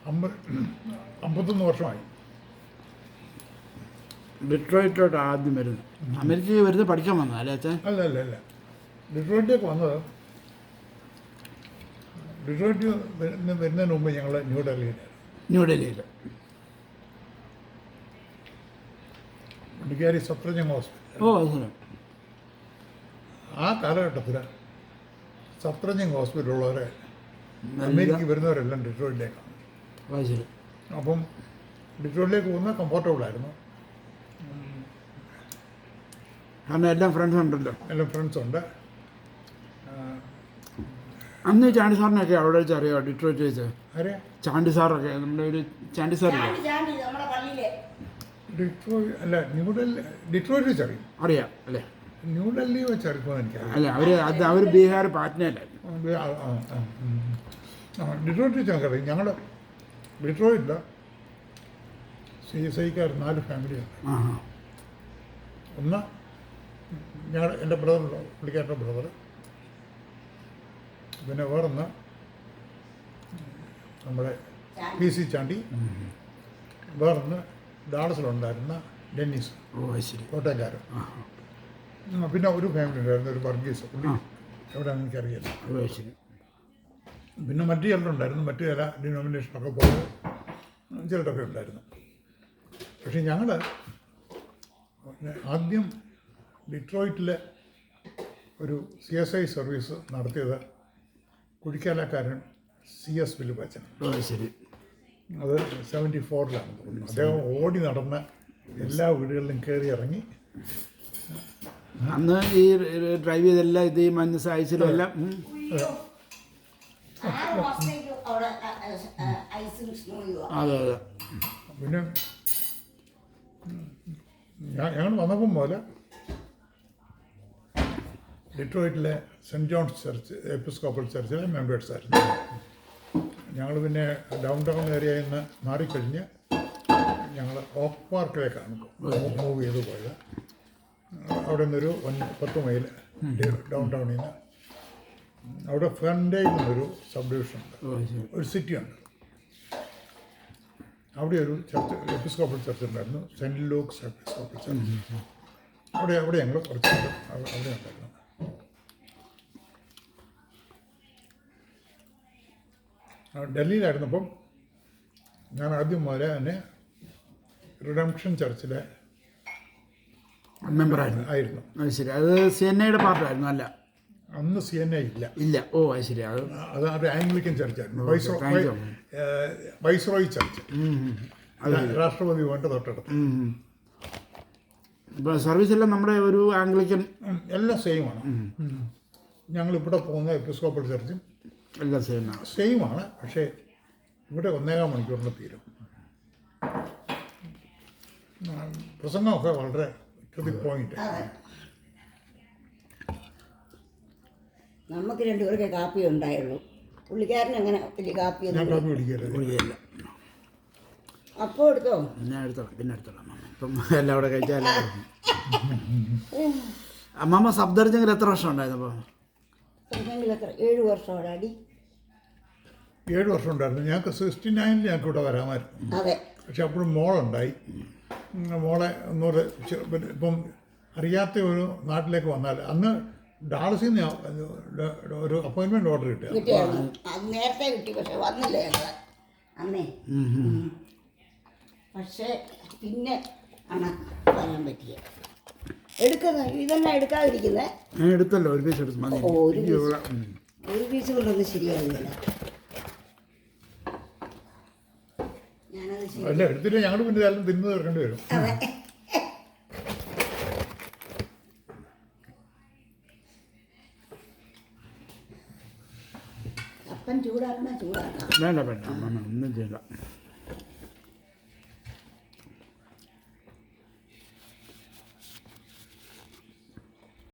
51 വർഷമായി ഡിട്രോയിറ്റിലോട്ട് ആദ്യം വരുന്നത്. അമേരിക്കയിൽ വരുന്നത് പഠിക്കാൻ വന്നതാ അല്ലേ അച്ഛൻ? അല്ല ഡിട്രോയിറ്റിലേക്ക് വന്നത് ഡിട്രോയിറ്റ് വരുന്നതിന് മുമ്പ് ഞങ്ങൾ ന്യൂഡൽഹിയിൽ പുള്ളിക്കാരി സഫ്രജംഗ് ഹോസ്പിറ്റൽ. ഓ ശരി. ആ കാലഘട്ടത്തിൽ സഫ്രജംഗ് ഹോസ്പിറ്റലുള്ളവരെ അമേരിക്കയിൽ വരുന്നവരെല്ലാം ഡിട്രോയിറ്റിലേക്കാണ്. ശരി. അപ്പം ഡിട്രോയിറ്റിലേക്ക് പോകുന്നത് കംഫർട്ടബിളായിരുന്നു. കാരണം എല്ലാം ഫ്രണ്ട്സ് ഉണ്ടല്ലോ. എല്ലാം ഫ്രണ്ട്സുണ്ട്. അന്ന് ചാണ്ടി സാറിനൊക്കെ അവിടെ വെച്ച് അറിയാമോ ഡിട്രോയിറ്റ് വെച്ച്? അറിയാം. ചാണ്ടി സാറൊക്കെ നമ്മുടെ ഒരു ചാണ്ടി സാറില്ല ഡിട്രോയിറ്റ് വെച്ച് അറിയും. അറിയാം അല്ലേ? ന്യൂഡൽഹി വെച്ച് അറിയുമ്പോൾ എനിക്കറിയാം. അല്ല അവർ ബീഹാർ പാറ്റ്നയിലായിരുന്നു. ഡിട്രോയിറ്റ് വെച്ച് നമുക്കറിയാം. ഞങ്ങൾ ഡിട്രോയിറ്റിൽ CSIക്കാർ 4 ഫാമിലിയുണ്ട്. ഒന്ന് എൻ്റെ ബ്രദറുണ്ടോ, പുള്ളിക്കാരുടെ ബ്രദർ. പിന്നെ വേറൊന്ന് നമ്മുടെ PC ചാണ്ടി. വേറൊന്ന് ഡാളസിലുണ്ടായിരുന്ന ഡെന്നീസ്, കോട്ടയക്കാരൻ. പിന്നെ ഒരു ഫാമിലി ഉണ്ടായിരുന്നു, ഒരു വർഗീസ്. പുള്ളി എവിടെയാണെന്ന് എനിക്കറിയില്ല. പിന്നെ മറ്റു ചിലരുണ്ടായിരുന്നു, മറ്റു ചില ഡിനോമിനേഷനൊക്കെ പോലെ ചിലരൊക്കെ ഉണ്ടായിരുന്നു. പക്ഷേ ഞങ്ങൾ ആദ്യം ഡിട്രോയിറ്റിലെ ഒരു CSI സർവീസ് നടത്തിയത് കുഴിക്കാലക്കാരൻ CS ഫിലിപ്പച്ചൻ. ശരി. അത് 74-ലാണ് തോന്നുന്നു. അദ്ദേഹം ഓടി നടന്ന് എല്ലാ വീടുകളിലും കയറി ഇറങ്ങി. അന്ന് ഈ ഡ്രൈവ് ചെയ്തെല്ലാം ഇത് ഈ മഞ്ഞ സായിച്ചിലും എല്ലാം. അതെ അതെ. പിന്നെ ഞങ്ങൾ വന്നപ്പം പോലെ ഡിട്രോയിറ്റിലെ സെൻറ്റ് ജോൺസ് ചർച്ച് എപ്പിസ്കോപ്പൽ ചർച്ചിലെ മെമ്പേഴ്സായിരുന്നു. ഞങ്ങൾ പിന്നെ ഡൗൺ ടൗൺ ഏരിയയിൽ നിന്ന് മാറിക്കഴിഞ്ഞ് ഞങ്ങൾ ഓക്ക് പാർക്കിലേക്കാണ് മൂവ് ചെയ്ത് പോയത്. അവിടെ നിന്നൊരു 10 മൈൽ ഡൗൺ ടൗണിൽ നിന്ന്. അവിടെ ഫെൻഡയിൽ നിന്നൊരു സബ് ഡിവിഷനുണ്ട്, ഒരു സിറ്റിയുണ്ട്. അവിടെ ഒരു ചർച്ച്, എപ്പിസ്കോപ്പൽ ചർച്ച് ഉണ്ടായിരുന്നു, സെൻറ്റ് ലൂക്സ് എപ്പിസ്കോപ്പൽ ചർച്ച്. അവിടെ ഞങ്ങൾ കുറച്ച് അവിടെ ഉണ്ടായിരുന്നു. ഡൽഹിയിലായിരുന്നപ്പം ഞാൻ ആദ്യം മുതലേ തന്നെ റിഡംപ്ഷൻ ചർച്ചിലെ മെമ്പറായിരുന്നു. അത് ശരി. അത് CNAയുടെ പാർട്ടായിരുന്നു? അല്ല, അന്ന് CNA ഇല്ല. ഓ അത് ശരി. അത് ആംഗ്ലിക്കൻ ചർച്ചായിരുന്നു, വൈസ്രോയി ചർച്ച്. രാഷ്ട്രപതി വേണ്ട തൊട്ടടുത്ത്. സർവീസ് എല്ലാം നമ്മുടെ ഒരു ആംഗ്ലിക്കൻ എല്ലാം സെയിമാണ്. ഞങ്ങളിവിടെ പോകുന്ന എപ്പിസ്കോപ്പൽ ചർച്ചും എല്ലാം സെയിമാണ്. പക്ഷേ ഇവിടെ 1.25 മണിക്കൂറിന് തീരും. പ്രസംഗമൊക്കെ വളരെ ടു ദി പോയിന്റ്. നമുക്ക് 2 പേർക്ക് കാപ്പി ഉണ്ടായുള്ളൂ. പുള്ളിക്കാരൻ അങ്ങനെ വലിയ കാപ്പി കുടിക്കില്ല. അപ്പോൾ എടുത്തോ? ഞാൻ എടുത്തോളാം. ഇപ്പം എല്ലാം അവിടെ കഴിച്ചാൽ. അമ്മമ്മ സബ്ദർജങ്കിൽ എത്ര വർഷം ഉണ്ടായിരുന്നു? അപ്പോൾ 7 വർഷം അടി. 7 വർഷം ഉണ്ടായിരുന്നു. ഞങ്ങൾക്ക് 69-ൽ ഞങ്ങൾക്ക് ഇവിടെ വരാമായിരുന്നു. അതെ. പക്ഷെ അപ്പോഴും മോളുണ്ടായി. മോളെ ഒന്നുകൂടെ ഇപ്പം അറിയാത്ത ഒരു നാട്ടിലേക്ക് വന്നാൽ അന്ന് ഡാളസിൽ നിന്ന് ഒരു അപ്പോയിൻമെൻറ്റ് ഓർഡർ കിട്ടിയ നേരത്തെ കിട്ടി. പക്ഷെ വന്നില്ല ഞങ്ങൾ അന്നേ. പക്ഷേ പിന്നെ ആണ് വരാൻ പറ്റിയത്. ഇതെല്ലാം എടുക്കാതിരിക്കുന്നത്. എടുത്തല്ലോ, ഒരു പീസ് എടുത്തു. ഒരു പീസ് കൊണ്ടൊന്നും ശരിയാവില്ല. അല്ല, എടുത്തിട്ട് ഞങ്ങൾ പിന്നെ ഇതെല്ലാം തിന്നു തീർക്കേണ്ടി വരും. അപ്പം ചൂടാക്കണം. വേണ്ട ഒന്നും ചെയ്യില്ല.